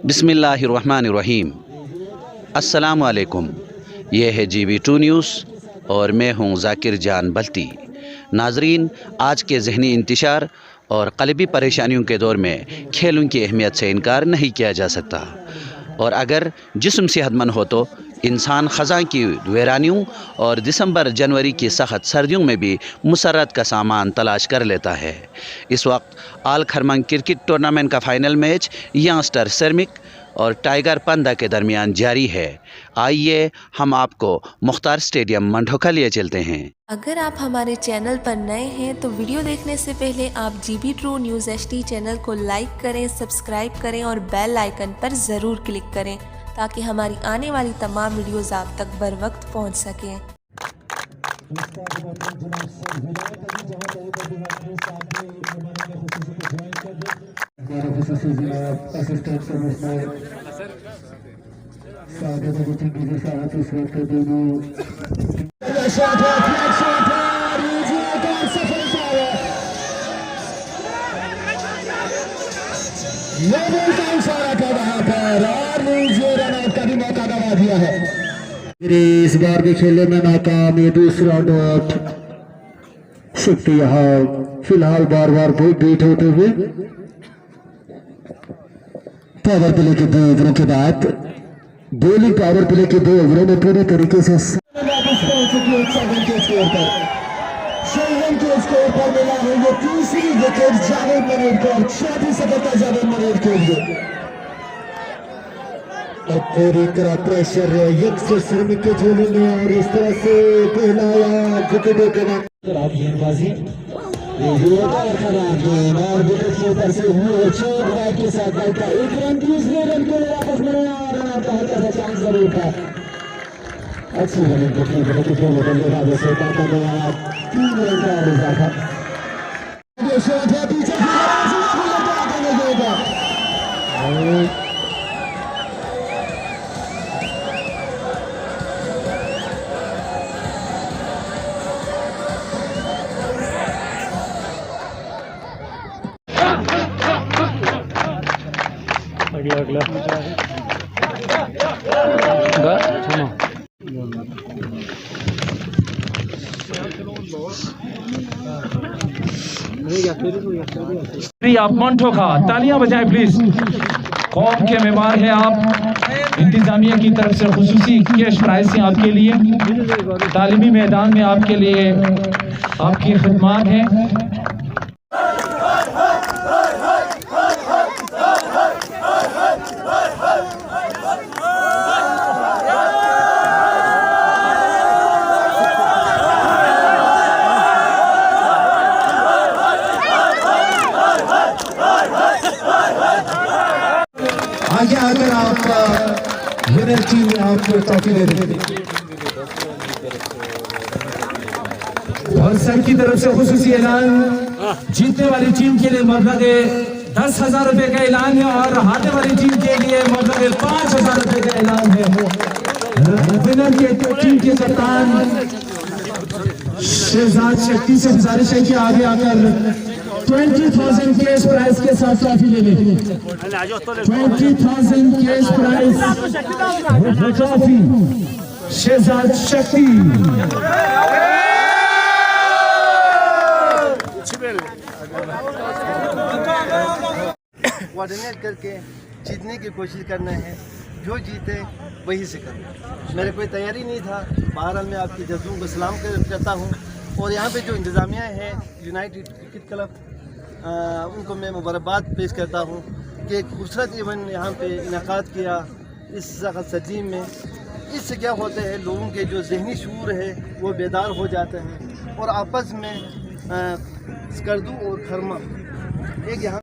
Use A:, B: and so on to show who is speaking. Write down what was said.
A: बिस्मिल्लाहिर्रहमानिर्रहीम। अस्सलामुअलैकुम। ये है GB2 न्यूज़ और मैं हूँ ज़ाकिर जान बल्ती। नाजरीन, आज के ज़हनी इंतशार और क़ल्बी परेशानियों के दौर में खेलों की अहमियत से इनकार नहीं किया जा सकता, और अगर जिस्म सेहतमंद हो तो इंसान ख़ज़ां की वीरानियों और दिसंबर जनवरी की सख्त सर्दियों में भी मुसर्रत का सामान तलाश कर लेता है। इस वक्त आल खरमंग क्रिकेट टूर्नामेंट का फ़ाइनल मैच यंगस्टर सेरामिक और टाइगर पंदा के दरमियान जारी है। आइए हम आपको मुख्तार स्टेडियम मंढोका लिए चलते हैं।
B: अगर आप हमारे चैनल पर नए हैं तो वीडियो देखने से पहले आप GB2 न्यूज़ HD चैनल को लाइक करें, सब्सक्राइब करें और बेल आइकन पर ज़रूर क्लिक करें ताकि हमारी आने वाली तमाम वीडियोस आप तक बर वक्त पहुँच सकें।
C: इस बार के खेले में नाकाम, ये दूसरा डॉट शक्ति यहाँ फिलहाल बार बार बीट होते हुए पावर प्ले के 2 ओवरों के बाद बॉलिंग पावर प्ले के 2 ओवरों में पूरी तरीके से स्कोर पर मिला है ये तीसरी विकेट जावेद मनीर को, 34 सफलता जावेद मनीर के लिए। और पूरी तरह प्रेशर यंगस्टर सेरामिक के झोले में, और इस तरह से पहला विकेटों के बाद गेंदबाजी और विकेट के ऊपर से हुए चौक राइट के साथ का 1 रन, दूसरे रन के लिए वापस में हल्का सा चांस जरूर था। अच्छी रनिंग देखी बल्लेबाजों से, 3 रन का इजाफा था।
D: आप मंठोका तालियां बजाएं प्लीज। कौम के मेहमान हैं आप। इंतजामिया की तरफ से खुसूसी कैश प्राइस हैं आपके लिए। तालीमी मैदान में आपके लिए आपकी खिदमत है।
C: आगे आकर आपका विनर टीम आपको ट्रॉफी दे देगी।
D: और सर की तरफ से खुसूसी ऐलान, जीतने वाली टीम के लिए मबलग 10,000 रुपए का ऐलान है और हारने वाली टीम के लिए मबलग 5,000 रुपए का ऐलान है। विनर के टीम के कप्तान शहजाद शक्ति से गुजारिश है कि आगे आकर 20,000 कैश प्राइज के साथ ट्रॉफी ले लें। 20,000 कैश प्राइज ट्रॉफी शहजाद शक्ति।
E: कोऑर्डिनेट करके जीतने की कोशिश करना है, जो जीते वही से करना। मेरे कोई तैयारी नहीं था। बहरहाल मैं आपके जज्बों को सलाम करता हूँ, और यहाँ पे जो इंतज़ामिया है यूनाइटेड क्रिकेट क्लब, उनको मैं मुबारकबाद पेश करता हूँ कि एक खूबसूरत इवेंट यहाँ पे इनेकाद किया इस सख्त सर्दी में। इससे क्या होता है, लोगों के जो जहनी शूर है वो बेदार हो जाते हैं, और आपस में स्कर्दू और खरमा एक यहाँ